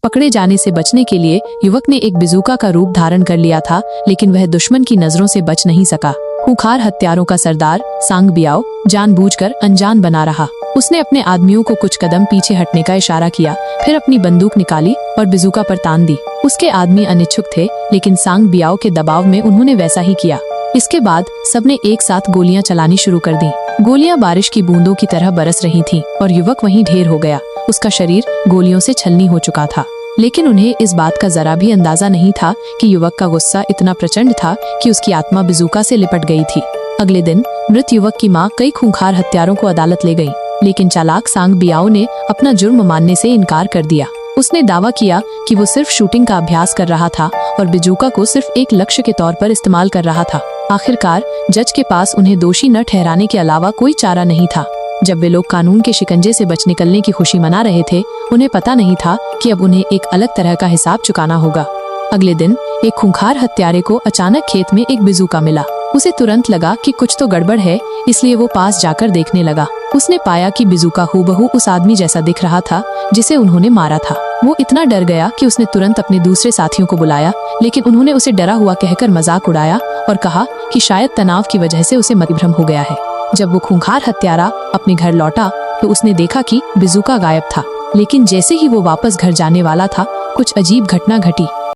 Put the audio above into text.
पकड़े जाने से बचने के लिए युवक ने एक बिजूका का रूप धारण कर लिया था, लेकिन वह दुश्मन की नजरों से बच नहीं सका। खूंखार हत्यारों का सरदार सांग बियाओ जानबूझकर अनजान बना रहा। उसने अपने आदमियों को कुछ कदम पीछे हटने का इशारा किया, फिर अपनी बंदूक निकाली और बिजूका पर तान दी। उसके आदमी अनिच्छुक थे, लेकिन सांग बियाओ के दबाव में उन्होंने वैसा ही किया। इसके बाद सबने एक साथ गोलियां चलानी शुरू कर दी। गोलियां बारिश की बूंदों की तरह बरस रही थीं और युवक वहीं ढेर हो गया। उसका शरीर गोलियों से छलनी हो चुका था, लेकिन उन्हें इस बात का जरा भी अंदाजा नहीं था कि युवक का गुस्सा इतना प्रचंड था कि उसकी आत्मा बिजूका से लिपट गई थी। अगले दिन मृत युवक की मां कई खूंखार हत्यारों को अदालत ले गई, लेकिन चालाक सांग बियाओ ने अपना जुर्म मानने से इनकार कर दिया। उसने दावा किया कि वो सिर्फ शूटिंग का अभ्यास कर रहा था और बिजूका को सिर्फ एक लक्ष्य के तौर पर इस्तेमाल कर रहा था। आखिरकार जज के पास उन्हें दोषी न ठहराने के अलावा कोई चारा नहीं था। जब वे लोग कानून के शिकंजे से बच निकलने की खुशी मना रहे थे, उन्हें पता नहीं था कि अब उन्हें एक अलग तरह का हिसाब चुकाना होगा। अगले दिन एक खूंखार हत्यारे को अचानक खेत में एक बिजूका मिला। उसे तुरंत लगा कि कुछ तो गड़बड़ है, इसलिए वो पास जाकर देखने लगा। उसने पाया कि बिजूका हूबहू उस आदमी जैसा दिख रहा था जिसे उन्होंने मारा था। वो इतना डर गया कि उसने तुरंत अपने दूसरे साथियों को बुलाया, लेकिन उन्होंने उसे डरा हुआ कहकर मजाक उड़ाया और कहा कि शायद तनाव की वजह से उसे मतिभ्रम हो गया है। जब वो खूंखार हत्यारा अपने घर लौटा तो उसने देखा कि बिजूका गायब था, लेकिन जैसे ही वो वापस घर जाने वाला था, कुछ अजीब घटना घटी।